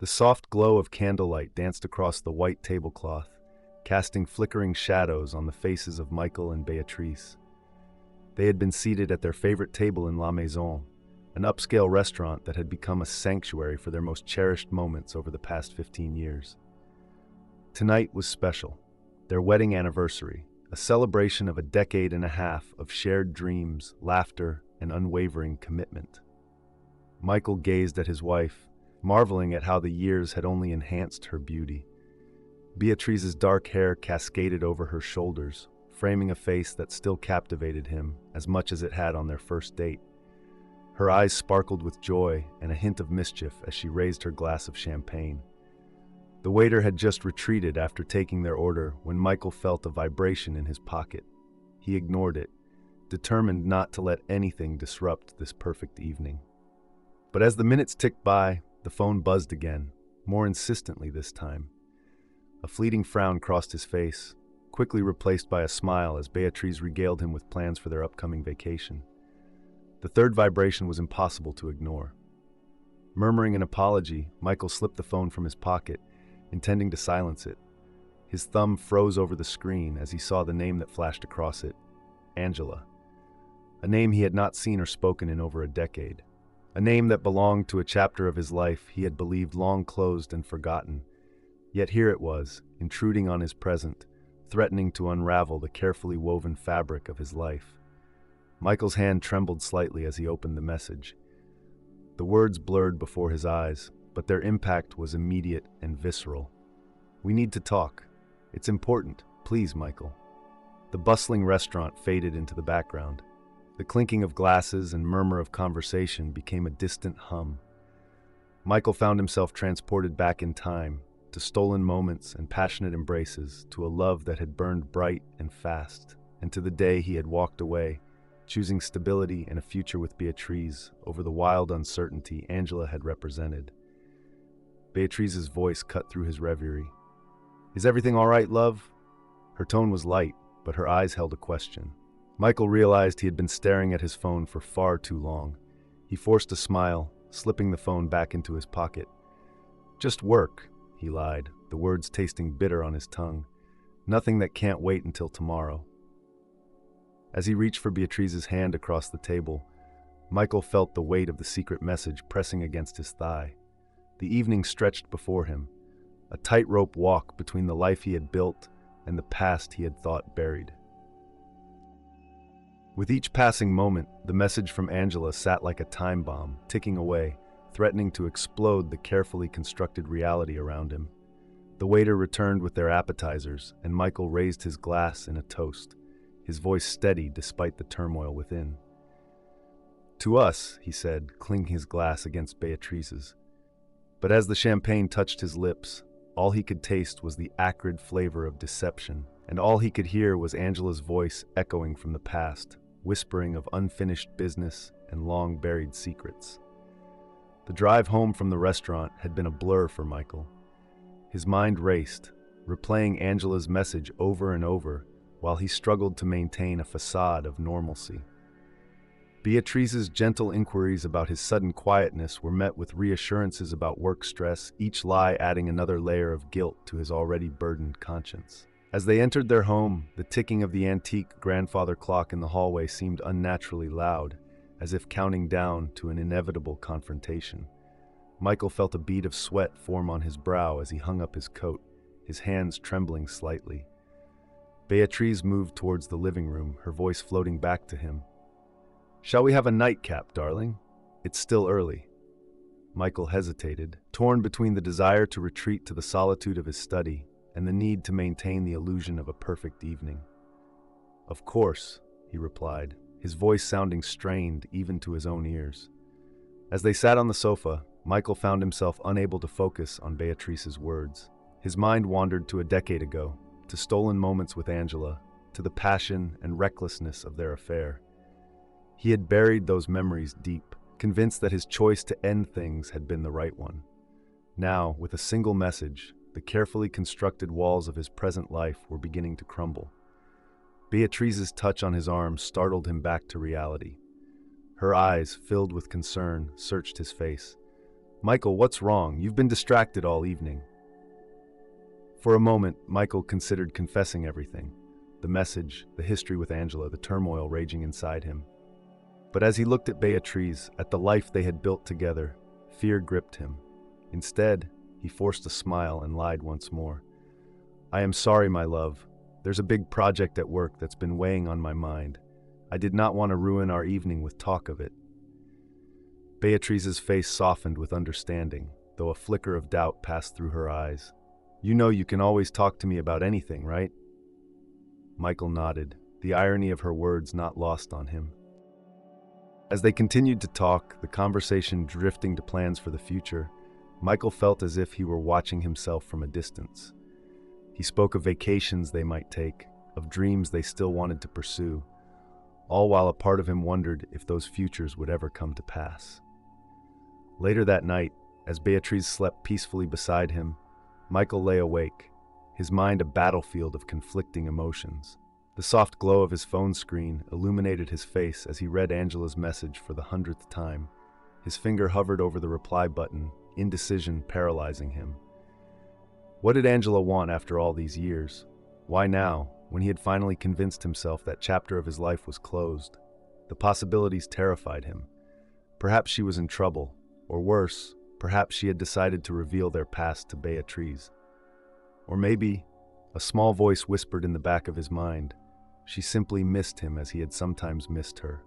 The soft glow of candlelight danced across the white tablecloth, casting flickering shadows on the faces of Michael and Beatrice. They had been seated at their favorite table in La Maison, an upscale restaurant that had become a sanctuary for their most cherished moments over the past 15 years. Tonight was special, their wedding anniversary, a celebration of a decade and a half of shared dreams, laughter, and unwavering commitment. Michael gazed at his wife, marveling at how the years had only enhanced her beauty. Beatrice's dark hair cascaded over her shoulders, framing a face that still captivated him as much as it had on their first date. Her eyes sparkled with joy and a hint of mischief as she raised her glass of champagne. The waiter had just retreated after taking their order when Michael felt a vibration in his pocket. He ignored it, determined not to let anything disrupt this perfect evening. But as the minutes ticked by, the phone buzzed again, more insistently this time. A fleeting frown crossed his face, quickly replaced by a smile as Beatrice regaled him with plans for their upcoming vacation. The third vibration was impossible to ignore. Murmuring an apology, Michael slipped the phone from his pocket, intending to silence it. His thumb froze over the screen as he saw the name that flashed across it: Angela. A name he had not seen or spoken in over a decade. A name that belonged to a chapter of his life he had believed long closed and forgotten. Yet here it was, intruding on his present, threatening to unravel the carefully woven fabric of his life. Michael's hand trembled slightly as he opened the message. The words blurred before his eyes, but their impact was immediate and visceral. "We need to talk. It's important. Please, Michael." The bustling restaurant faded into the background. The clinking of glasses and murmur of conversation became a distant hum. Michael found himself transported back in time, to stolen moments and passionate embraces, to a love that had burned bright and fast, and to the day he had walked away, choosing stability and a future with Beatrice over the wild uncertainty Angela had represented. Beatrice's voice cut through his reverie. "Is everything all right, love?" Her tone was light, but her eyes held a question. Michael realized he had been staring at his phone for far too long. He forced a smile, slipping the phone back into his pocket. "Just work," he lied, the words tasting bitter on his tongue. "Nothing that can't wait until tomorrow." As he reached for Beatrice's hand across the table, Michael felt the weight of the secret message pressing against his thigh. The evening stretched before him, a tightrope walk between the life he had built and the past he had thought buried. With each passing moment, the message from Angela sat like a time bomb, ticking away, threatening to explode the carefully constructed reality around him. The waiter returned with their appetizers, and Michael raised his glass in a toast, his voice steady despite the turmoil within. "To us," he said, clinking his glass against Beatrice's. But as the champagne touched his lips, all he could taste was the acrid flavor of deception, and all he could hear was Angela's voice echoing from the past, whispering of unfinished business and long-buried secrets. The drive home from the restaurant had been a blur for Michael. His mind raced, replaying Angela's message over and over while he struggled to maintain a facade of normalcy. Beatrice's gentle inquiries about his sudden quietness were met with reassurances about work stress, each lie adding another layer of guilt to his already burdened conscience. As they entered their home, the ticking of the antique grandfather clock in the hallway seemed unnaturally loud, as if counting down to an inevitable confrontation. Michael felt a bead of sweat form on his brow as he hung up his coat, his hands trembling slightly. Beatrice moved towards the living room, her voice floating back to him. "Shall we have a nightcap, darling? It's still early." Michael hesitated, torn between the desire to retreat to the solitude of his study and the need to maintain the illusion of a perfect evening. "Of course," he replied, his voice sounding strained even to his own ears. As they sat on the sofa, Michael found himself unable to focus on Beatrice's words. His mind wandered to a decade ago, to stolen moments with Angela, to the passion and recklessness of their affair. He had buried those memories deep, convinced that his choice to end things had been the right one. Now, with a single message, the carefully constructed walls of his present life were beginning to crumble. Beatrice's touch on his arm startled him back to reality. Her eyes, filled with concern, searched his face. Michael, what's wrong? You've been distracted all evening. For a moment, Michael considered confessing everything. The message, the history with Angela, the turmoil raging inside him. But as he looked at Beatriz, at the life they had built together, fear gripped him. Instead, he forced a smile and lied once more. I am sorry, my love. There's a big project at work that's been weighing on my mind. I did not want to ruin our evening with talk of it. Beatriz's face softened with understanding, though a flicker of doubt passed through her eyes. You know you can always talk to me about anything, right? Michael nodded, the irony of her words not lost on him. As they continued to talk, the conversation drifting to plans for the future, Michael felt as if he were watching himself from a distance. He spoke of vacations they might take, of dreams they still wanted to pursue, all while a part of him wondered if those futures would ever come to pass. Later that night, as Beatriz slept peacefully beside him, Michael lay awake, his mind a battlefield of conflicting emotions. The soft glow of his phone screen illuminated his face as he read Angela's message for the 100th time. His finger hovered over the reply button, indecision paralyzing him. What did Angela want after all these years? Why now, when he had finally convinced himself that chapter of his life was closed? The possibilities terrified him. Perhaps she was in trouble, or worse, perhaps she had decided to reveal their past to Beatriz. Or maybe, a small voice whispered in the back of his mind, she simply missed him as he had sometimes missed her.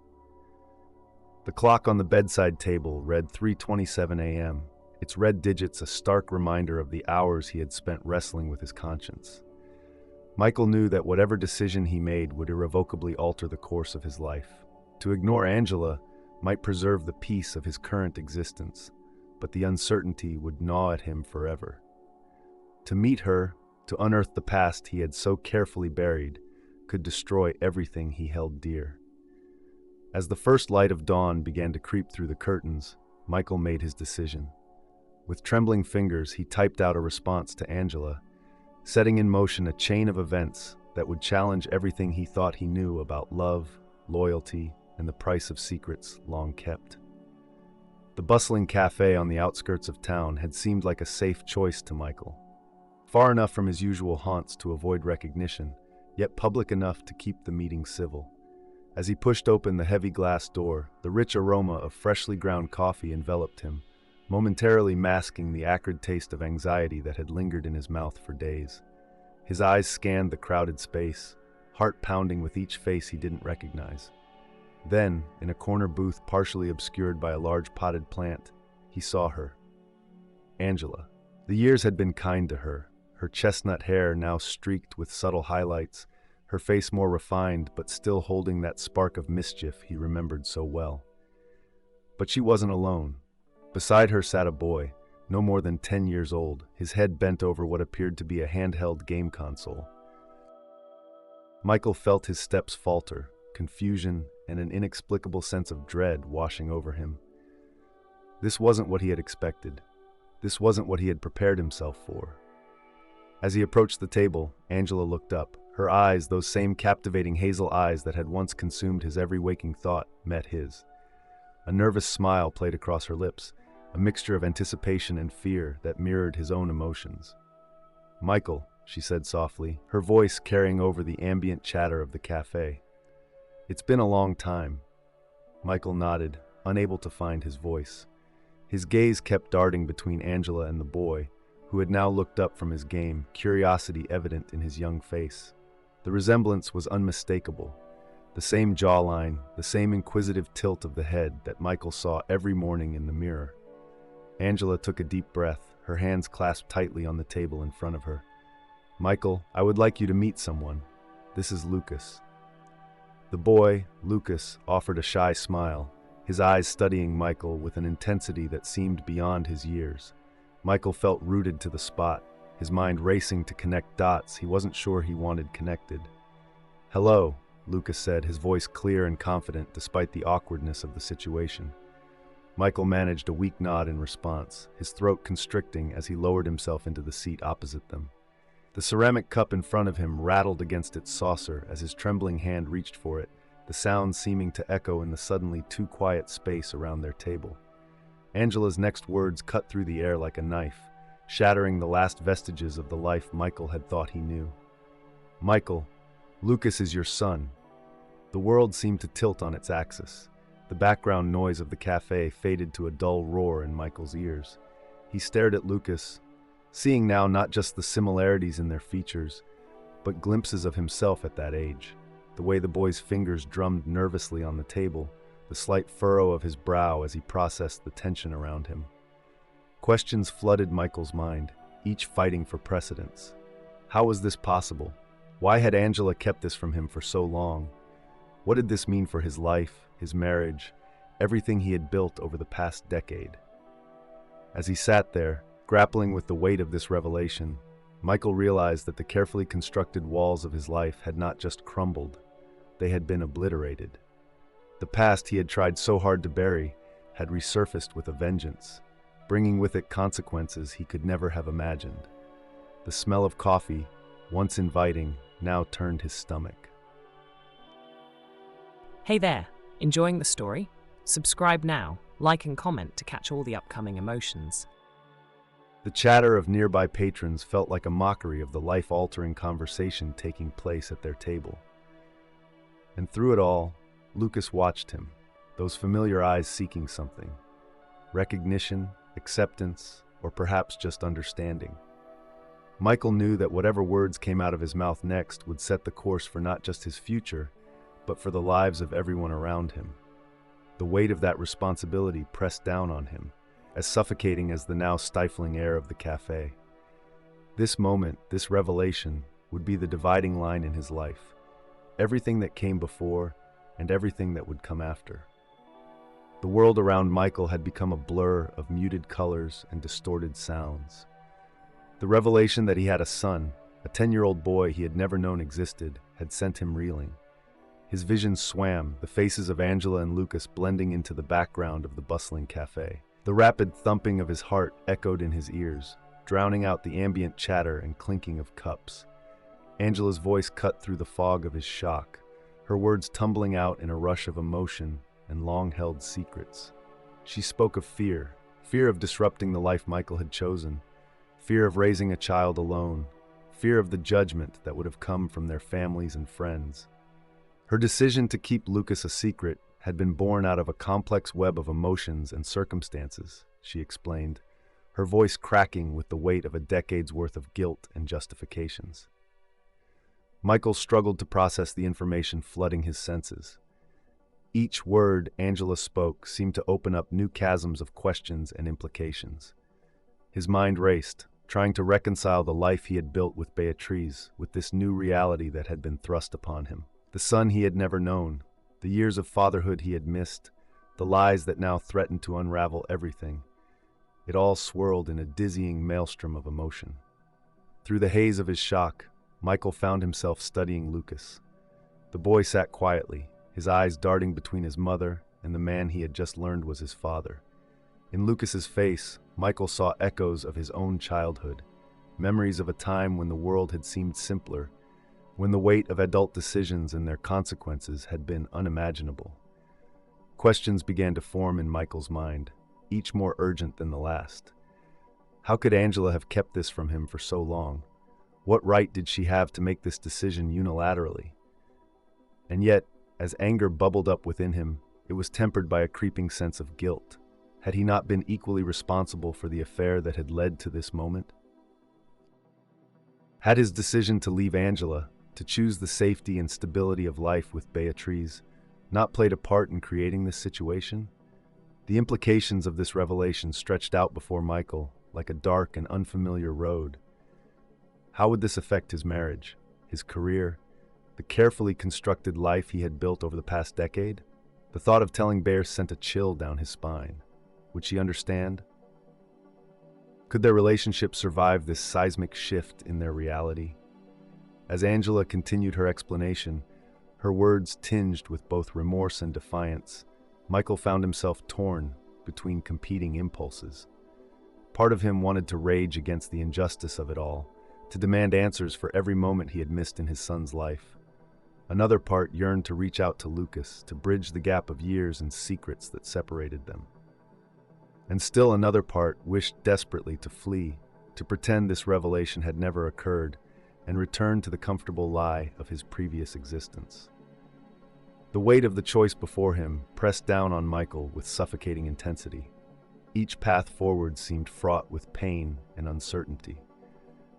The clock on the bedside table read 3:27 a.m., its red digits a stark reminder of the hours he had spent wrestling with his conscience. Michael knew that whatever decision he made would irrevocably alter the course of his life. To ignore Angela might preserve the peace of his current existence, but the uncertainty would gnaw at him forever. To meet her, to unearth the past he had so carefully buried, could destroy everything he held dear. As the first light of dawn began to creep through the curtains, Michael made his decision. With trembling fingers, he typed out a response to Angela, setting in motion a chain of events that would challenge everything he thought he knew about love, loyalty, and the price of secrets long kept. The bustling cafe on the outskirts of town had seemed like a safe choice to Michael. Far enough from his usual haunts to avoid recognition, yet public enough to keep the meeting civil. As he pushed open the heavy glass door, the rich aroma of freshly ground coffee enveloped him, momentarily masking the acrid taste of anxiety that had lingered in his mouth for days. His eyes scanned the crowded space, heart pounding with each face he didn't recognize. Then, in a corner booth partially obscured by a large potted plant, he saw her. Angela. The years had been kind to her, her chestnut hair now streaked with subtle highlights, her face more refined but still holding that spark of mischief he remembered so well. But she wasn't alone. Beside her sat a boy, no more than 10 years old, his head bent over what appeared to be a handheld game console. Michael felt his steps falter, confusion and an inexplicable sense of dread washing over him. This wasn't what he had expected. This wasn't what he had prepared himself for. As he approached the table, Angela looked up. Her eyes, those same captivating hazel eyes that had once consumed his every waking thought, met his. A nervous smile played across her lips, a mixture of anticipation and fear that mirrored his own emotions. "Michael," she said softly, her voice carrying over the ambient chatter of the cafe. "It's been a long time." Michael nodded, unable to find his voice. His gaze kept darting between Angela and the boy, who had now looked up from his game, curiosity evident in his young face. The resemblance was unmistakable. The same jawline, the same inquisitive tilt of the head that Michael saw every morning in the mirror. Angela took a deep breath, her hands clasped tightly on the table in front of her. "Michael, I would like you to meet someone. This is Lucas." The boy, Lucas, offered a shy smile, his eyes studying Michael with an intensity that seemed beyond his years. Michael felt rooted to the spot, his mind racing to connect dots he wasn't sure he wanted connected. "Hello," Lucas said, his voice clear and confident despite the awkwardness of the situation. Michael managed a weak nod in response, his throat constricting as he lowered himself into the seat opposite them. The ceramic cup in front of him rattled against its saucer as his trembling hand reached for it, the sound seeming to echo in the suddenly too quiet space around their table. Angela's next words cut through the air like a knife, shattering the last vestiges of the life Michael had thought he knew. Michael, Lucas is your son. The world seemed to tilt on its axis. The background noise of the cafe faded to a dull roar in Michael's ears. He stared at Lucas, seeing now not just the similarities in their features, but glimpses of himself at that age. The way the boy's fingers drummed nervously on the table, the slight furrow of his brow as he processed the tension around him. Questions flooded Michael's mind, each fighting for precedence. How was this possible? Why had Angela kept this from him for so long? What did this mean for his life, his marriage, everything he had built over the past decade? As he sat there, grappling with the weight of this revelation, Michael realized that the carefully constructed walls of his life had not just crumbled, they had been obliterated. The past he had tried so hard to bury had resurfaced with a vengeance, bringing with it consequences he could never have imagined. The smell of coffee, once inviting, now turned his stomach. Hey there, enjoying the story? Subscribe now, like and comment to catch all the upcoming emotions. The chatter of nearby patrons felt like a mockery of the life-altering conversation taking place at their table. And through it all, Lucas watched him, those familiar eyes seeking something. Recognition, acceptance, or perhaps just understanding. Michael knew that whatever words came out of his mouth next would set the course for not just his future, but for the lives of everyone around him. The weight of that responsibility pressed down on him, as suffocating as the now stifling air of the cafe. This moment, this revelation, would be the dividing line in his life. Everything that came before, and everything that would come after. The world around Michael had become a blur of muted colors and distorted sounds. The revelation that he had a son, a 10-year-old boy he had never known existed, had sent him reeling. His vision swam, the faces of Angela and Lucas blending into the background of the bustling cafe. The rapid thumping of his heart echoed in his ears, drowning out the ambient chatter and clinking of cups. Angela's voice cut through the fog of his shock, her words tumbling out in a rush of emotion and long-held secrets. She spoke of fear of disrupting the life Michael had chosen, fear of raising a child alone, fear of the judgment that would have come from their families and friends. Her decision to keep Lucas a secret had been born out of a complex web of emotions and circumstances, she explained, her voice cracking with the weight of a decade's worth of guilt and justifications. Michael struggled to process the information flooding his senses. Each word Angela spoke seemed to open up new chasms of questions and implications. His mind raced, trying to reconcile the life he had built with Beatriz with this new reality that had been thrust upon him. The son he had never known, the years of fatherhood he had missed, the lies that now threatened to unravel everything. It all swirled in a dizzying maelstrom of emotion. Through the haze of his shock, Michael found himself studying Lucas. The boy sat quietly, his eyes darting between his mother and the man he had just learned was his father. In Lucas's face, Michael saw echoes of his own childhood, memories of a time when the world had seemed simpler, when the weight of adult decisions and their consequences had been unimaginable. Questions began to form in Michael's mind, each more urgent than the last. How could Angela have kept this from him for so long? What right did she have to make this decision unilaterally? And yet, as anger bubbled up within him, it was tempered by a creeping sense of guilt. Had he not been equally responsible for the affair that had led to this moment? Had his decision to leave Angela, to choose the safety and stability of life with Beatriz, not played a part in creating this situation? The implications of this revelation stretched out before Michael like a dark and unfamiliar road. How would this affect his marriage, his career, the carefully constructed life he had built over the past decade? The thought of telling Bear sent a chill down his spine. Would she understand? Could their relationship survive this seismic shift in their reality? As Angela continued her explanation, her words tinged with both remorse and defiance, Michael found himself torn between competing impulses. Part of him wanted to rage against the injustice of it all, to demand answers for every moment he had missed in his son's life. Another part yearned to reach out to Lucas, to bridge the gap of years and secrets that separated them. And still another part wished desperately to flee, to pretend this revelation had never occurred, and return to the comfortable lie of his previous existence. The weight of the choice before him pressed down on Michael with suffocating intensity. Each path forward seemed fraught with pain and uncertainty.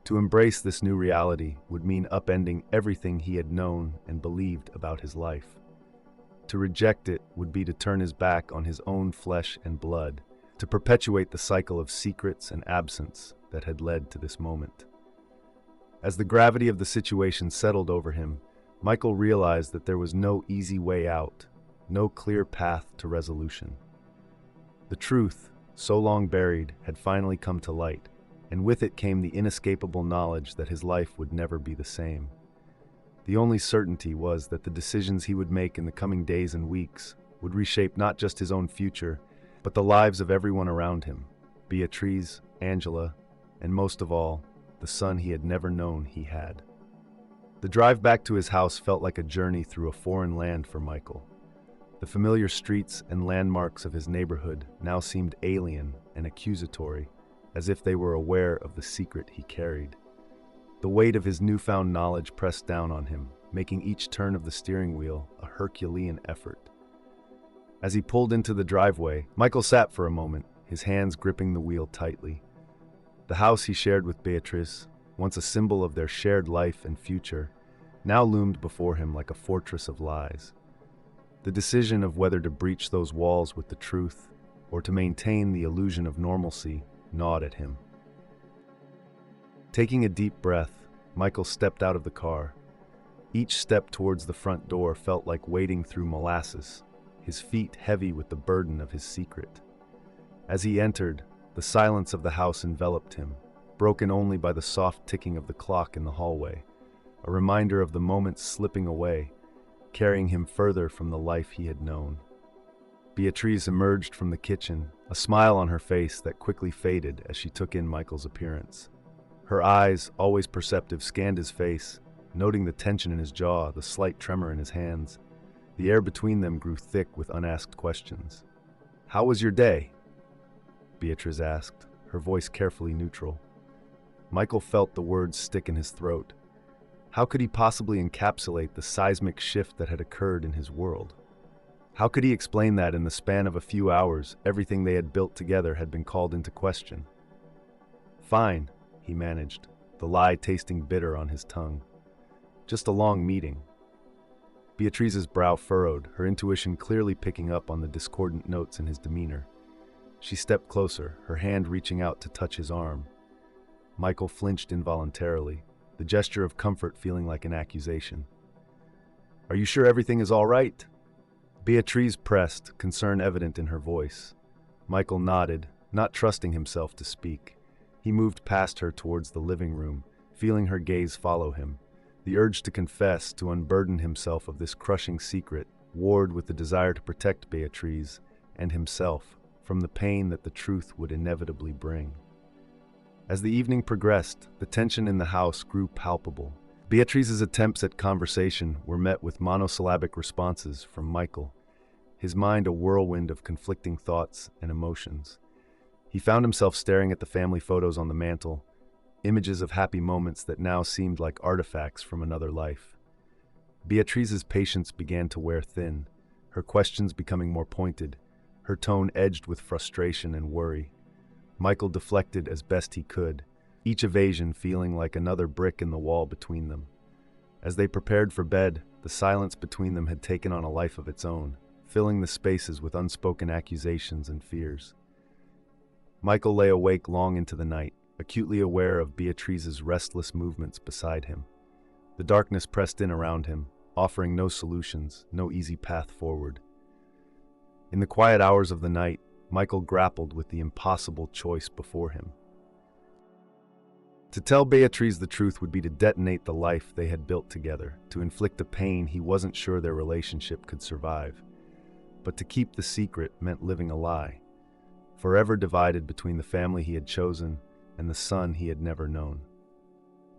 To embrace this new reality would mean upending everything he had known and believed about his life. To reject it would be to turn his back on his own flesh and blood, to perpetuate the cycle of secrets and absence that had led to this moment. As the gravity of the situation settled over him, Michael realized that there was no easy way out, no clear path to resolution. The truth, so long buried, had finally come to light, and with it came the inescapable knowledge that his life would never be the same. The only certainty was that the decisions he would make in the coming days and weeks would reshape not just his own future, but the lives of everyone around him, Beatriz, Angela, and most of all, the son he had never known he had. The drive back to his house felt like a journey through a foreign land for Michael. The familiar streets and landmarks of his neighborhood now seemed alien and accusatory, as if they were aware of the secret he carried. The weight of his newfound knowledge pressed down on him, making each turn of the steering wheel a Herculean effort. As he pulled into the driveway, Michael sat for a moment, his hands gripping the wheel tightly. The house he shared with Beatriz, once a symbol of their shared life and future, now loomed before him like a fortress of lies. The decision of whether to breach those walls with the truth or to maintain the illusion of normalcy gnawed at him. Taking a deep breath, Michael stepped out of the car. Each step towards the front door felt like wading through molasses, his feet heavy with the burden of his secret. As he entered, the silence of the house enveloped him, broken only by the soft ticking of the clock in the hallway, a reminder of the moments slipping away, carrying him further from the life he had known. Beatriz emerged from the kitchen, a smile on her face that quickly faded as she took in Michael's appearance. Her eyes, always perceptive, scanned his face, noting the tension in his jaw, the slight tremor in his hands. The air between them grew thick with unasked questions. "How was your day?" Beatriz asked, her voice carefully neutral. Michael felt the words stick in his throat. How could he possibly encapsulate the seismic shift that had occurred in his world? How could he explain that in the span of a few hours, everything they had built together had been called into question? "Fine," he managed, the lie tasting bitter on his tongue. "Just a long meeting." Beatriz's brow furrowed, her intuition clearly picking up on the discordant notes in his demeanor. She stepped closer, her hand reaching out to touch his arm. Michael flinched involuntarily, the gesture of comfort feeling like an accusation. "Are you sure everything is all right?" Beatriz pressed, concern evident in her voice. Michael nodded, not trusting himself to speak. He moved past her towards the living room, feeling her gaze follow him. The urge to confess, to unburden himself of this crushing secret, warred with the desire to protect Beatriz and himself from the pain that the truth would inevitably bring. As the evening progressed, the tension in the house grew palpable. Beatriz's attempts at conversation were met with monosyllabic responses from Michael, his mind a whirlwind of conflicting thoughts and emotions. He found himself staring at the family photos on the mantel, images of happy moments that now seemed like artifacts from another life. Beatriz's patience began to wear thin, her questions becoming more pointed, her tone edged with frustration and worry. Michael deflected as best he could, each evasion feeling like another brick in the wall between them. As they prepared for bed, the silence between them had taken on a life of its own, filling the spaces with unspoken accusations and fears. Michael lay awake long into the night, acutely aware of Beatriz's restless movements beside him. The darkness pressed in around him, offering no solutions, no easy path forward. In the quiet hours of the night, Michael grappled with the impossible choice before him. To tell Beatriz the truth would be to detonate the life they had built together, to inflict a pain he wasn't sure their relationship could survive. But to keep the secret meant living a lie, forever divided between the family he had chosen and the son he had never known.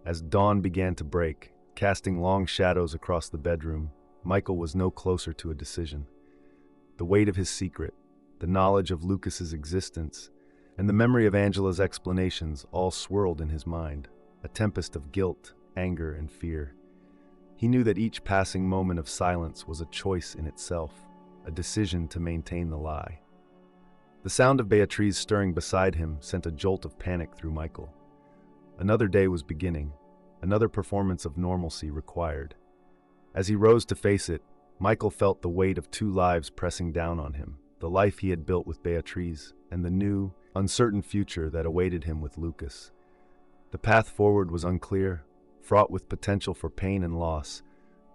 As dawn began to break, casting long shadows across the bedroom, Michael was no closer to a decision. The weight of his secret, the knowledge of Lucas's existence, and the memory of Angela's explanations all swirled in his mind, a tempest of guilt, anger, and fear. He knew that each passing moment of silence was a choice in itself, a decision to maintain the lie. The sound of Beatriz stirring beside him sent a jolt of panic through Michael. Another day was beginning, another performance of normalcy required. As he rose to face it, Michael felt the weight of two lives pressing down on him, the life he had built with Beatriz and the new, uncertain future that awaited him with Lucas. The path forward was unclear, fraught with potential for pain and loss,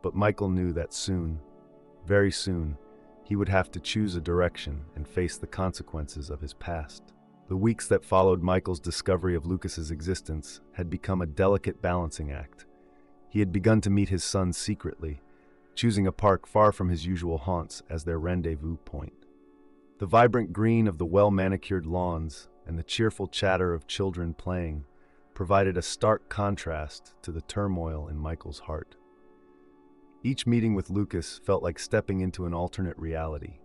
but Michael knew that soon, very soon, he would have to choose a direction and face the consequences of his past. The weeks that followed Michael's discovery of Lucas's existence had become a delicate balancing act. He had begun to meet his son secretly, choosing a park far from his usual haunts as their rendezvous point. The vibrant green of the well-manicured lawns and the cheerful chatter of children playing provided a stark contrast to the turmoil in Michael's heart. Each meeting with Lucas felt like stepping into an alternate reality.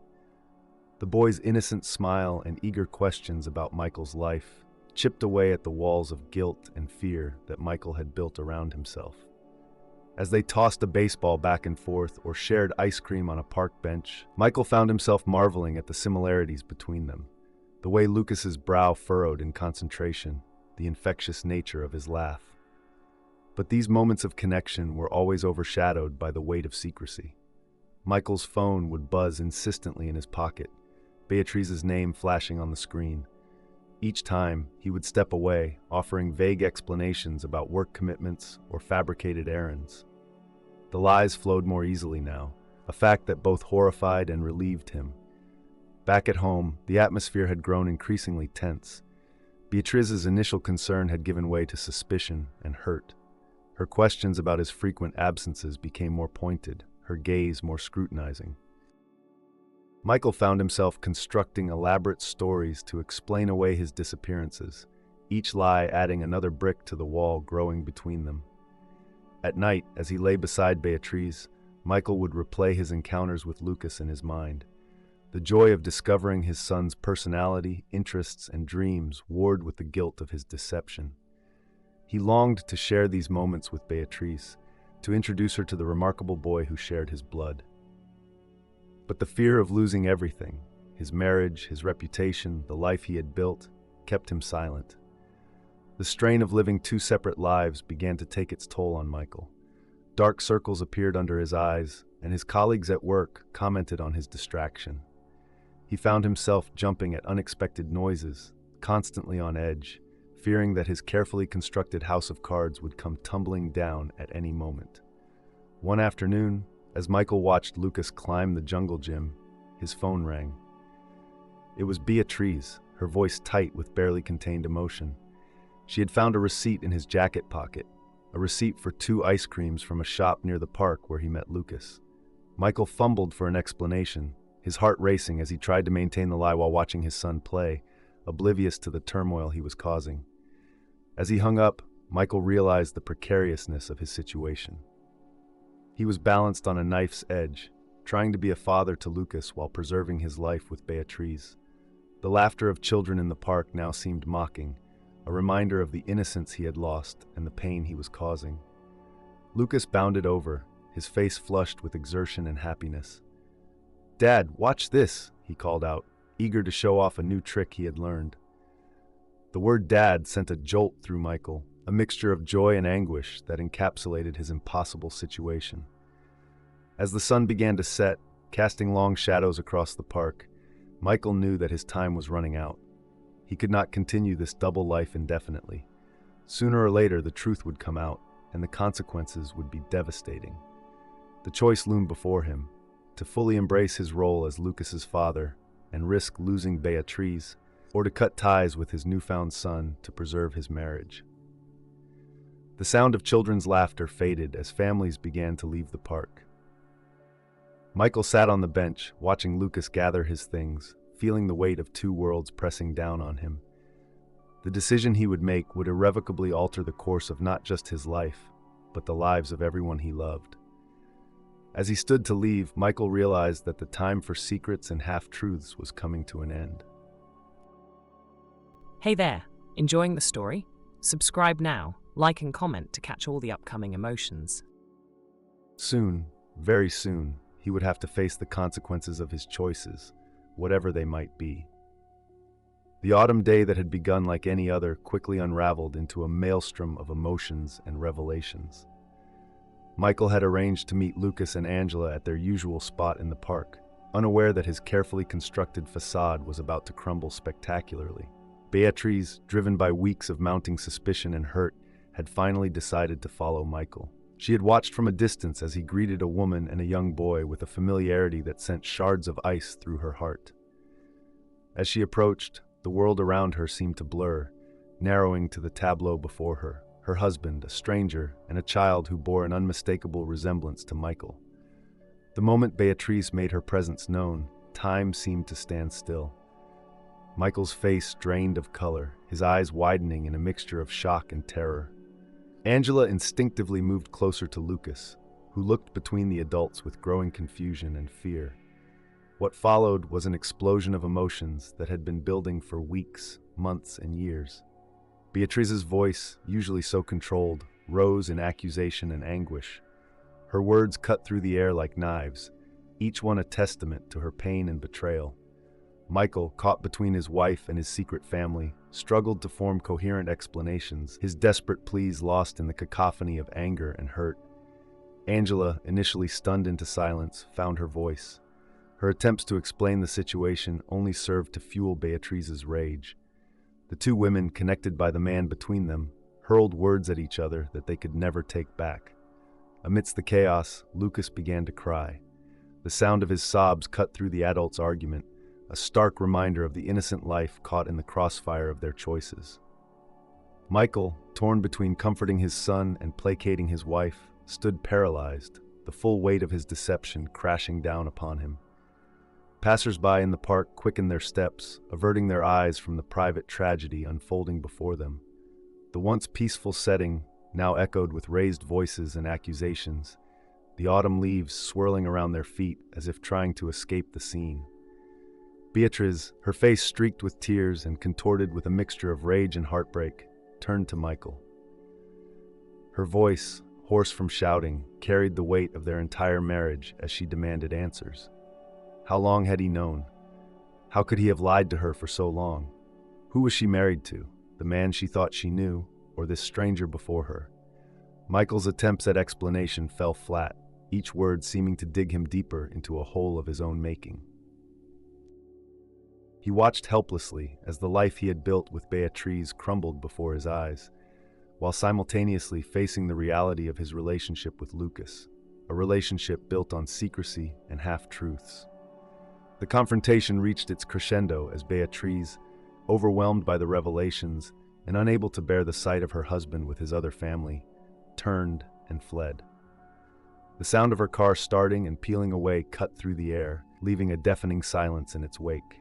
The boy's innocent smile and eager questions about Michael's life chipped away at the walls of guilt and fear that Michael had built around himself. As they tossed a baseball back and forth or shared ice cream on a park bench, Michael found himself marveling at the similarities between them. The way Lucas's brow furrowed in concentration, the infectious nature of his laugh. But these moments of connection were always overshadowed by the weight of secrecy. Michael's phone would buzz insistently in his pocket, Beatriz's name flashing on the screen. Each time, he would step away, offering vague explanations about work commitments or fabricated errands. The lies flowed more easily now, a fact that both horrified and relieved him. Back at home, the atmosphere had grown increasingly tense. Beatriz's initial concern had given way to suspicion and hurt. Her questions about his frequent absences became more pointed, her gaze more scrutinizing. Michael found himself constructing elaborate stories to explain away his disappearances, each lie adding another brick to the wall growing between them. At night, as he lay beside Beatriz, Michael would replay his encounters with Lucas in his mind. The joy of discovering his son's personality, interests, and dreams warred with the guilt of his deception. He longed to share these moments with Beatriz, to introduce her to the remarkable boy who shared his blood. But the fear of losing everything, his marriage, his reputation, the life he had built, kept him silent. The strain of living two separate lives began to take its toll on Michael. Dark circles appeared under his eyes, and his colleagues at work commented on his distraction. He found himself jumping at unexpected noises, constantly on edge, fearing that his carefully constructed house of cards would come tumbling down at any moment. One afternoon, as Michael watched Lucas climb the jungle gym, his phone rang. It was Beatriz, her voice tight with barely contained emotion. She had found a receipt in his jacket pocket, a receipt for 2 ice creams from a shop near the park where he met Lucas. Michael fumbled for an explanation, his heart racing as he tried to maintain the lie while watching his son play, oblivious to the turmoil he was causing. As he hung up, Michael realized the precariousness of his situation. He was balanced on a knife's edge, trying to be a father to Lucas while preserving his life with Beatriz. The laughter of children in the park now seemed mocking, a reminder of the innocence he had lost and the pain he was causing. Lucas bounded over, his face flushed with exertion and happiness. "Dad, watch this," he called out, eager to show off a new trick he had learned. The word "dad" sent a jolt through Michael, a mixture of joy and anguish that encapsulated his impossible situation. As the sun began to set, casting long shadows across the park, Michael knew that his time was running out. He could not continue this double life indefinitely. Sooner or later, the truth would come out, and the consequences would be devastating. The choice loomed before him, to fully embrace his role as Lucas's father and risk losing Beatriz, or to cut ties with his newfound son to preserve his marriage. The sound of children's laughter faded as families began to leave the park. Michael sat on the bench, watching Lucas gather his things, feeling the weight of 2 worlds pressing down on him. The decision he would make would irrevocably alter the course of not just his life, but the lives of everyone he loved. As he stood to leave, Michael realized that the time for secrets and half-truths was coming to an end. Hey there, enjoying the story? Subscribe now, like and comment to catch all the upcoming emotions. Soon, very soon, he would have to face the consequences of his choices, whatever they might be. The autumn day that had begun like any other quickly unraveled into a maelstrom of emotions and revelations. Michael had arranged to meet Lucas and Angela at their usual spot in the park, unaware that his carefully constructed facade was about to crumble spectacularly. Beatriz, driven by weeks of mounting suspicion and hurt, had finally decided to follow Michael. She had watched from a distance as he greeted a woman and a young boy with a familiarity that sent shards of ice through her heart. As she approached, the world around her seemed to blur, narrowing to the tableau before her. Her husband, a stranger, and a child who bore an unmistakable resemblance to Michael. The moment Beatriz made her presence known, time seemed to stand still. Michael's face drained of color, his eyes widening in a mixture of shock and terror. Angela instinctively moved closer to Lucas, who looked between the adults with growing confusion and fear. What followed was an explosion of emotions that had been building for weeks, months, and years. Beatriz's voice, usually so controlled, rose in accusation and anguish. Her words cut through the air like knives, each one a testament to her pain and betrayal. Michael, caught between his wife and his secret family, struggled to form coherent explanations, his desperate pleas lost in the cacophony of anger and hurt. Angela, initially stunned into silence, found her voice. Her attempts to explain the situation only served to fuel Beatriz's rage. The two women, connected by the man between them, hurled words at each other that they could never take back. Amidst the chaos, Lucas began to cry. The sound of his sobs cut through the adults' argument, a stark reminder of the innocent life caught in the crossfire of their choices. Michael, torn between comforting his son and placating his wife, stood paralyzed, the full weight of his deception crashing down upon him. Passers-by in the park quickened their steps, averting their eyes from the private tragedy unfolding before them. The once peaceful setting now echoed with raised voices and accusations, the autumn leaves swirling around their feet as if trying to escape the scene. Beatriz, her face streaked with tears and contorted with a mixture of rage and heartbreak, turned to Michael. Her voice, hoarse from shouting, carried the weight of their entire marriage as she demanded answers. How long had he known? How could he have lied to her for so long? Who was she married to? The man she thought she knew, or this stranger before her? Michael's attempts at explanation fell flat, each word seeming to dig him deeper into a hole of his own making. He watched helplessly as the life he had built with Beatriz crumbled before his eyes, while simultaneously facing the reality of his relationship with Lucas, a relationship built on secrecy and half-truths. The confrontation reached its crescendo as Beatriz, overwhelmed by the revelations and unable to bear the sight of her husband with his other family, turned and fled. The sound of her car starting and peeling away cut through the air, leaving a deafening silence in its wake.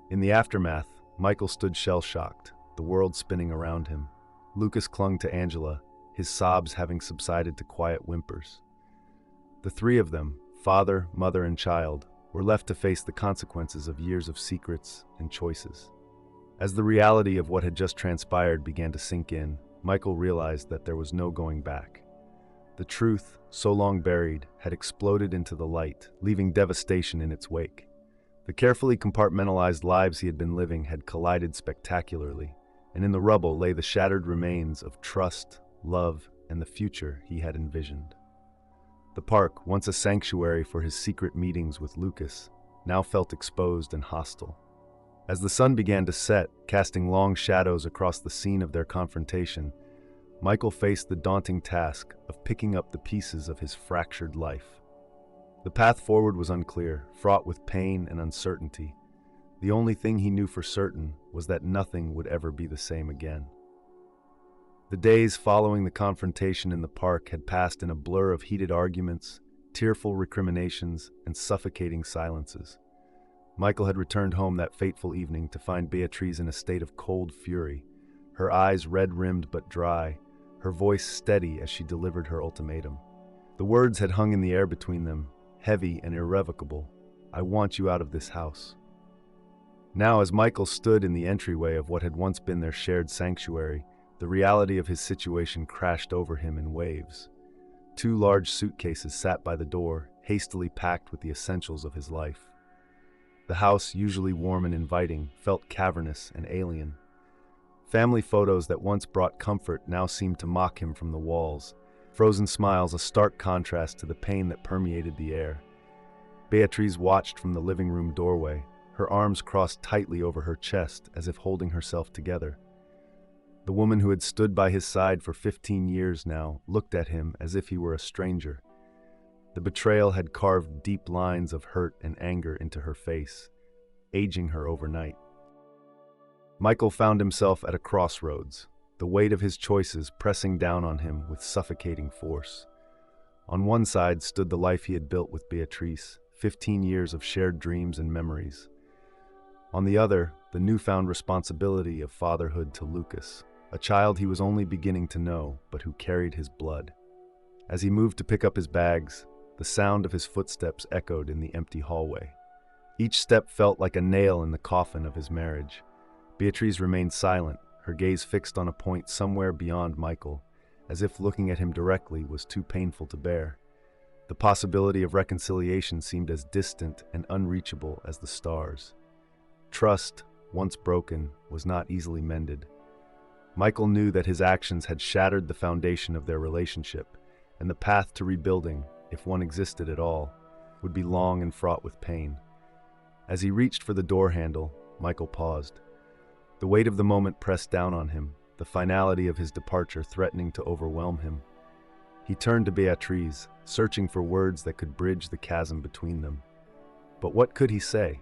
In the aftermath, Michael stood shell-shocked, the world spinning around him. Lucas clung to Angela, his sobs having subsided to quiet whimpers. The three of them, father, mother, and child, were left to face the consequences of years of secrets and choices. As the reality of what had just transpired began to sink in, Michael realized that there was no going back. The truth, so long buried, had exploded into the light, leaving devastation in its wake. The carefully compartmentalized lives he had been living had collided spectacularly, and in the rubble lay the shattered remains of trust, love, and the future he had envisioned. The park, once a sanctuary for his secret meetings with Lucas, now felt exposed and hostile. As the sun began to set, casting long shadows across the scene of their confrontation, Michael faced the daunting task of picking up the pieces of his fractured life. The path forward was unclear, fraught with pain and uncertainty. The only thing he knew for certain was that nothing would ever be the same again. The days following the confrontation in the park had passed in a blur of heated arguments, tearful recriminations, and suffocating silences. Michael had returned home that fateful evening to find Beatriz in a state of cold fury, her eyes red-rimmed but dry, her voice steady as she delivered her ultimatum. The words had hung in the air between them, heavy and irrevocable. I want you out of this house. Now, as Michael stood in the entryway of what had once been their shared sanctuary, the reality of his situation crashed over him in waves. 2 large suitcases sat by the door, hastily packed with the essentials of his life. The house, usually warm and inviting, felt cavernous and alien. Family photos that once brought comfort now seemed to mock him from the walls, frozen smiles a stark contrast to the pain that permeated the air. Beatriz watched from the living room doorway, her arms crossed tightly over her chest as if holding herself together. The woman who had stood by his side for 15 years now looked at him as if he were a stranger. The betrayal had carved deep lines of hurt and anger into her face, aging her overnight. Michael found himself at a crossroads, the weight of his choices pressing down on him with suffocating force. On one side stood the life he had built with Beatriz, 15 years of shared dreams and memories. On the other, the newfound responsibility of fatherhood to Lucas, a child he was only beginning to know, but who carried his blood. As he moved to pick up his bags, the sound of his footsteps echoed in the empty hallway. Each step felt like a nail in the coffin of his marriage. Beatriz remained silent, her gaze fixed on a point somewhere beyond Michael, as if looking at him directly was too painful to bear. The possibility of reconciliation seemed as distant and unreachable as the stars. Trust, once broken, was not easily mended. Michael knew that his actions had shattered the foundation of their relationship, and the path to rebuilding, if one existed at all, would be long and fraught with pain. As he reached for the door handle, Michael paused. The weight of the moment pressed down on him, the finality of his departure threatening to overwhelm him. He turned to Beatriz, searching for words that could bridge the chasm between them. But what could he say?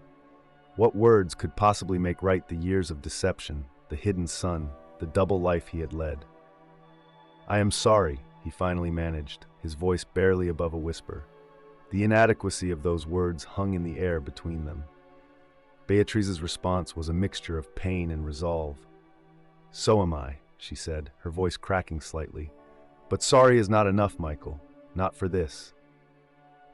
What words could possibly make right the years of deception, the hidden son, the double life he had led? "I am sorry," he finally managed, his voice barely above a whisper. The inadequacy of those words hung in the air between them. Beatriz's response was a mixture of pain and resolve. "So am I," she said, her voice cracking slightly. "But sorry is not enough, Michael. Not for this."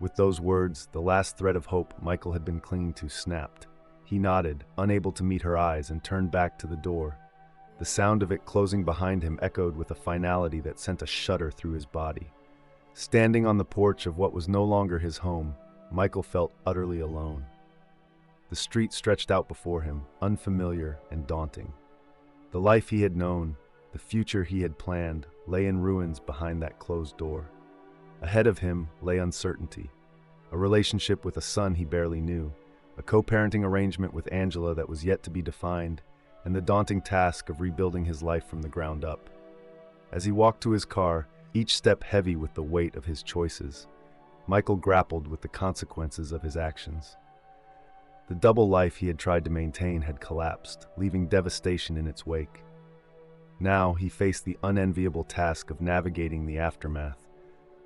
With those words, the last thread of hope Michael had been clinging to snapped. He nodded, unable to meet her eyes, and turned back to the door. The sound of it closing behind him echoed with a finality that sent a shudder through his body. Standing on the porch of what was no longer his home, Michael felt utterly alone. The street stretched out before him, unfamiliar and daunting. The life he had known, the future he had planned, lay in ruins behind that closed door. Ahead of him lay uncertainty, a relationship with a son he barely knew, a co-parenting arrangement with Angela that was yet to be defined, and the daunting task of rebuilding his life from the ground up. As he walked to his car, each step heavy with the weight of his choices, Michael grappled with the consequences of his actions. The double life he had tried to maintain had collapsed, leaving devastation in its wake. Now he faced the unenviable task of navigating the aftermath,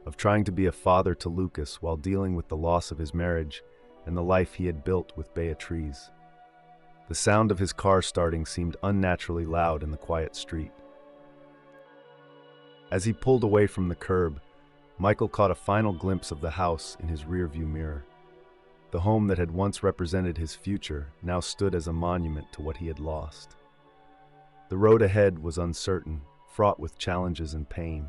of trying to be a father to Lucas while dealing with the loss of his marriage and the life he had built with Beatriz. The sound of his car starting seemed unnaturally loud in the quiet street. As he pulled away from the curb, Michael caught a final glimpse of the house in his rearview mirror. The home that had once represented his future now stood as a monument to what he had lost. The road ahead was uncertain, fraught with challenges and pain.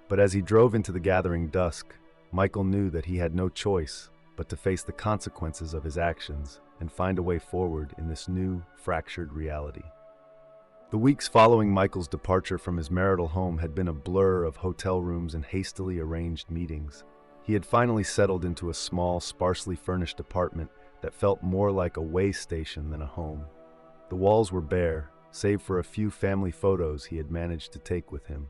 But as he drove into the gathering dusk, Michael knew that he had no choice but to face the consequences of his actions and find a way forward in this new, fractured reality. The weeks following Michael's departure from his marital home had been a blur of hotel rooms and hastily arranged meetings. He had finally settled into a small, sparsely furnished apartment that felt more like a way station than a home. The walls were bare, save for a few family photos he had managed to take with him.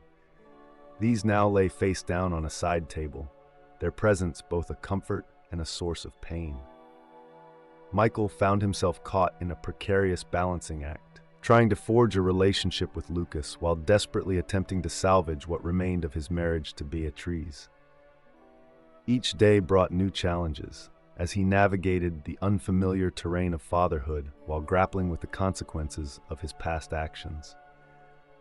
These now lay face down on a side table, their presence both a comfort and a source of pain. Michael found himself caught in a precarious balancing act, trying to forge a relationship with Lucas while desperately attempting to salvage what remained of his marriage to Beatriz. Each day brought new challenges, as he navigated the unfamiliar terrain of fatherhood while grappling with the consequences of his past actions.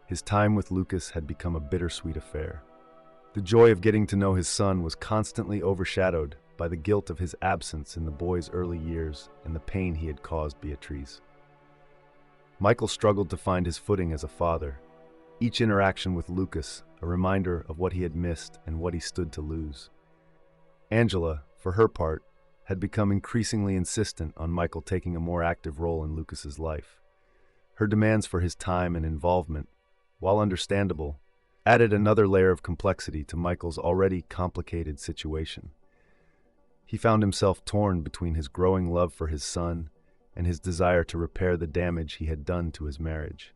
His time with Lucas had become a bittersweet affair. The joy of getting to know his son was constantly overshadowed by the guilt of his absence in the boy's early years and the pain he had caused Beatrice. Michael struggled to find his footing as a father, each interaction with Lucas a reminder of what he had missed and what he stood to lose. Angela, for her part, had become increasingly insistent on Michael taking a more active role in Lucas's life. Her demands for his time and involvement, while understandable, added another layer of complexity to Michael's already complicated situation. He found himself torn between his growing love for his son and his desire to repair the damage he had done to his marriage.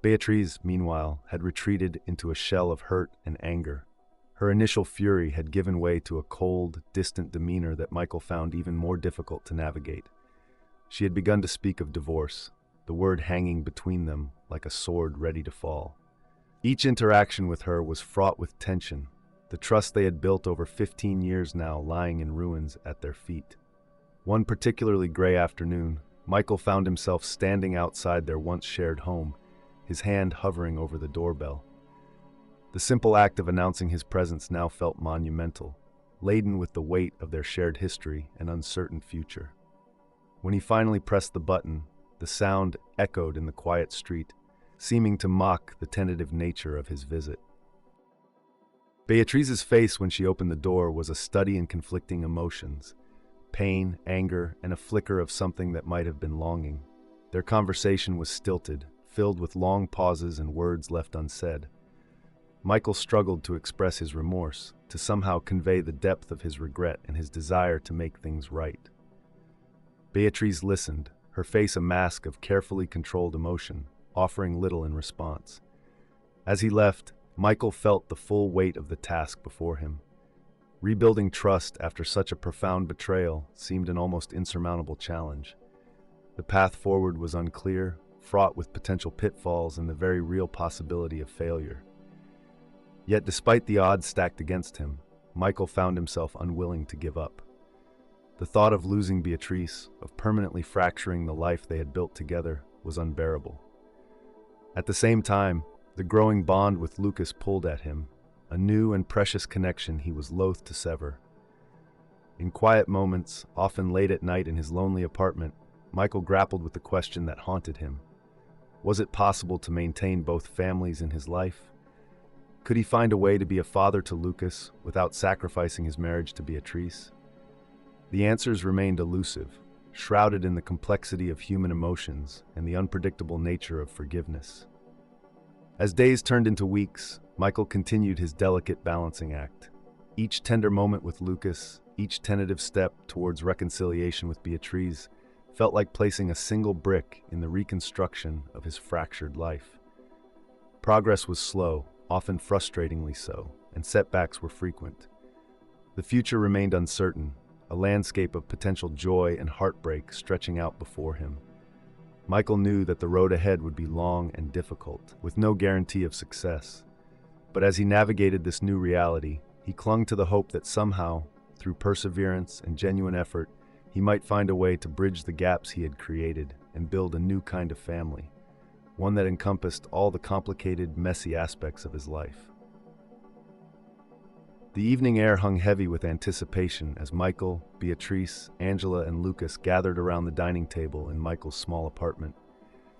Beatrice, meanwhile, had retreated into a shell of hurt and anger. Her initial fury had given way to a cold, distant demeanor that Michael found even more difficult to navigate. She had begun to speak of divorce, the word hanging between them like a sword ready to fall. Each interaction with her was fraught with tension, the trust they had built over 15 years now lying in ruins at their feet. One particularly gray afternoon, Michael found himself standing outside their once shared home, his hand hovering over the doorbell. The simple act of announcing his presence now felt monumental, laden with the weight of their shared history and uncertain future. When he finally pressed the button, the sound echoed in the quiet street, seeming to mock the tentative nature of his visit. Beatrice's face when she opened the door was a study in conflicting emotions, pain, anger, and a flicker of something that might have been longing. Their conversation was stilted, filled with long pauses and words left unsaid. Michael struggled to express his remorse, to somehow convey the depth of his regret and his desire to make things right. Beatrice listened, her face a mask of carefully controlled emotion, offering little in response. As he left, Michael felt the full weight of the task before him. Rebuilding trust after such a profound betrayal seemed an almost insurmountable challenge. The path forward was unclear, fraught with potential pitfalls and the very real possibility of failure. Yet despite the odds stacked against him, Michael found himself unwilling to give up. The thought of losing Beatrice, of permanently fracturing the life they had built together, was unbearable. At the same time, the growing bond with Lucas pulled at him, a new and precious connection he was loath to sever. In quiet moments, often late at night in his lonely apartment, Michael grappled with the question that haunted him. Was it possible to maintain both families in his life? Could he find a way to be a father to Lucas without sacrificing his marriage to Beatrice? The answers remained elusive, shrouded in the complexity of human emotions and the unpredictable nature of forgiveness. As days turned into weeks, Michael continued his delicate balancing act. Each tender moment with Lucas, each tentative step towards reconciliation with Beatrice, felt like placing a single brick in the reconstruction of his fractured life. Progress was slow, often frustratingly so, and setbacks were frequent. The future remained uncertain, a landscape of potential joy and heartbreak stretching out before him. Michael knew that the road ahead would be long and difficult, with no guarantee of success. But as he navigated this new reality, he clung to the hope that somehow, through perseverance and genuine effort, he might find a way to bridge the gaps he had created and build a new kind of family, one that encompassed all the complicated, messy aspects of his life. The evening air hung heavy with anticipation as Michael, Beatrice, Angela, and Lucas gathered around the dining table in Michael's small apartment.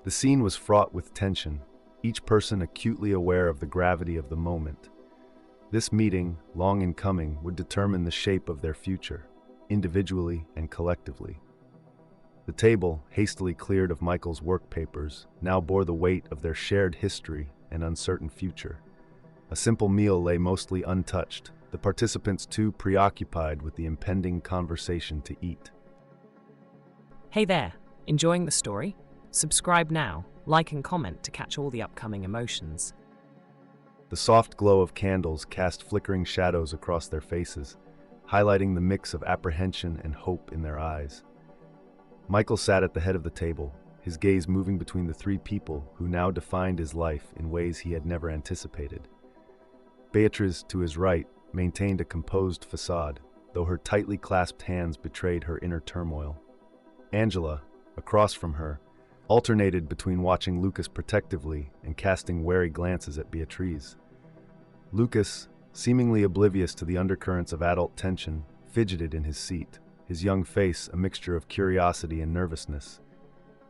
The scene was fraught with tension, each person acutely aware of the gravity of the moment. This meeting, long in coming, would determine the shape of their future, individually and collectively. The table, hastily cleared of Michael's work papers, now bore the weight of their shared history and uncertain future. A simple meal lay mostly untouched, the participants too preoccupied with the impending conversation to eat. Hey there, enjoying the story? Subscribe now, like and comment to catch all the upcoming emotions. The soft glow of candles cast flickering shadows across their faces, highlighting the mix of apprehension and hope in their eyes. Michael sat at the head of the table, his gaze moving between the three people who now defined his life in ways he had never anticipated. Beatrice, to his right, maintained a composed facade, though her tightly clasped hands betrayed her inner turmoil. Angela, across from her, alternated between watching Lucas protectively and casting wary glances at Beatrice. Lucas, seemingly oblivious to the undercurrents of adult tension, fidgeted in his seat, his young face a mixture of curiosity and nervousness.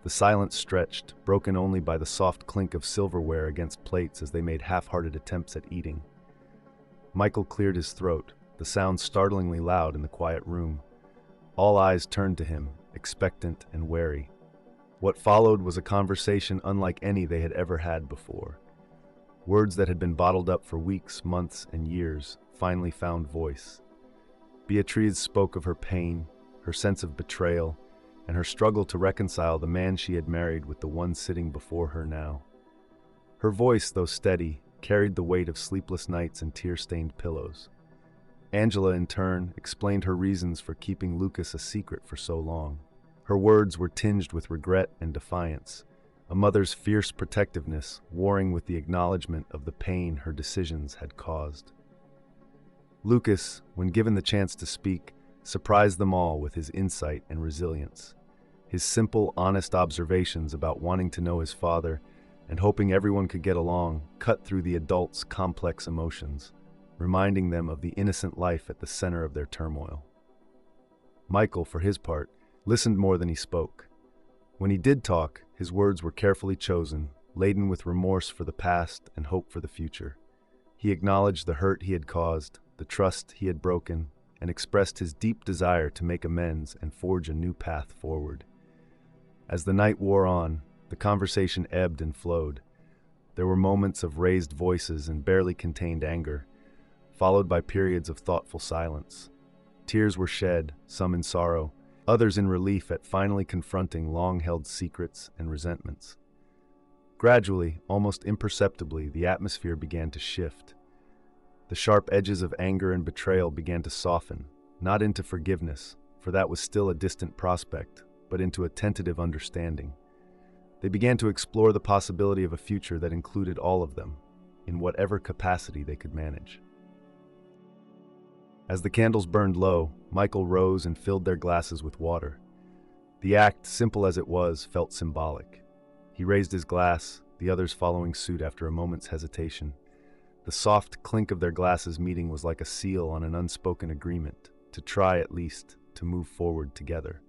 The silence stretched, broken only by the soft clink of silverware against plates as they made half-hearted attempts at eating. Michael cleared his throat, the sound startlingly loud in the quiet room. All eyes turned to him, expectant and wary. What followed was a conversation unlike any they had ever had before. Words that had been bottled up for weeks, months, and years finally found voice. Beatriz spoke of her pain, her sense of betrayal, and her struggle to reconcile the man she had married with the one sitting before her now. Her voice, though steady, carried the weight of sleepless nights and tear-stained pillows. Angela, in turn, explained her reasons for keeping Lucas a secret for so long. Her words were tinged with regret and defiance, a mother's fierce protectiveness warring with the acknowledgement of the pain her decisions had caused. Lucas, when given the chance to speak, surprised them all with his insight and resilience. His simple, honest observations about wanting to know his father and hoping everyone could get along cut through the adults' complex emotions, reminding them of the innocent life at the center of their turmoil. Michael, for his part, listened more than he spoke. When he did talk, his words were carefully chosen, laden with remorse for the past and hope for the future. He acknowledged the hurt he had caused, the trust he had broken, and expressed his deep desire to make amends and forge a new path forward. As the night wore on, the conversation ebbed and flowed. There were moments of raised voices and barely contained anger, followed by periods of thoughtful silence. Tears were shed, some in sorrow, others in relief at finally confronting long-held secrets and resentments. Gradually, almost imperceptibly, the atmosphere began to shift. The sharp edges of anger and betrayal began to soften, not into forgiveness, for that was still a distant prospect, but into a tentative understanding. They began to explore the possibility of a future that included all of them, in whatever capacity they could manage. As the candles burned low, Michael rose and filled their glasses with water. The act, simple as it was, felt symbolic. He raised his glass, the others following suit after a moment's hesitation. The soft clink of their glasses meeting was like a seal on an unspoken agreement, to try, at least, to move forward together.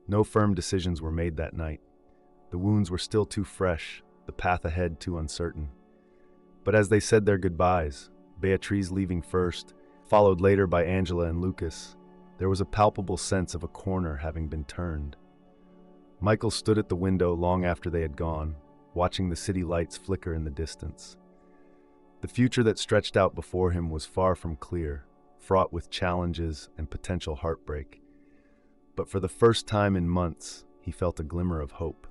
No firm decisions were made that night. The wounds were still too fresh, the path ahead too uncertain. But as they said their goodbyes, Beatriz leaving first, followed later by Angela and Lucas, there was a palpable sense of a corner having been turned. Michael stood at the window long after they had gone, watching the city lights flicker in the distance. The future that stretched out before him was far from clear, fraught with challenges and potential heartbreak. But for the first time in months, he felt a glimmer of hope.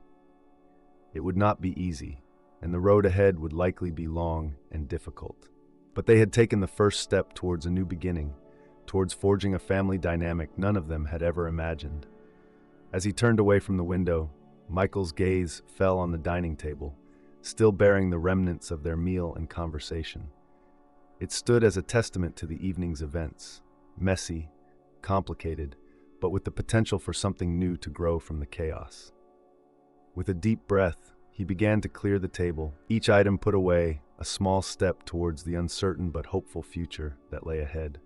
It would not be easy, and the road ahead would likely be long and difficult. But they had taken the first step towards a new beginning, towards forging a family dynamic none of them had ever imagined. As he turned away from the window, Michael's gaze fell on the dining table, still bearing the remnants of their meal and conversation. It stood as a testament to the evening's events, messy, complicated, but with the potential for something new to grow from the chaos. With a deep breath, he began to clear the table, each item put away, a small step towards the uncertain but hopeful future that lay ahead.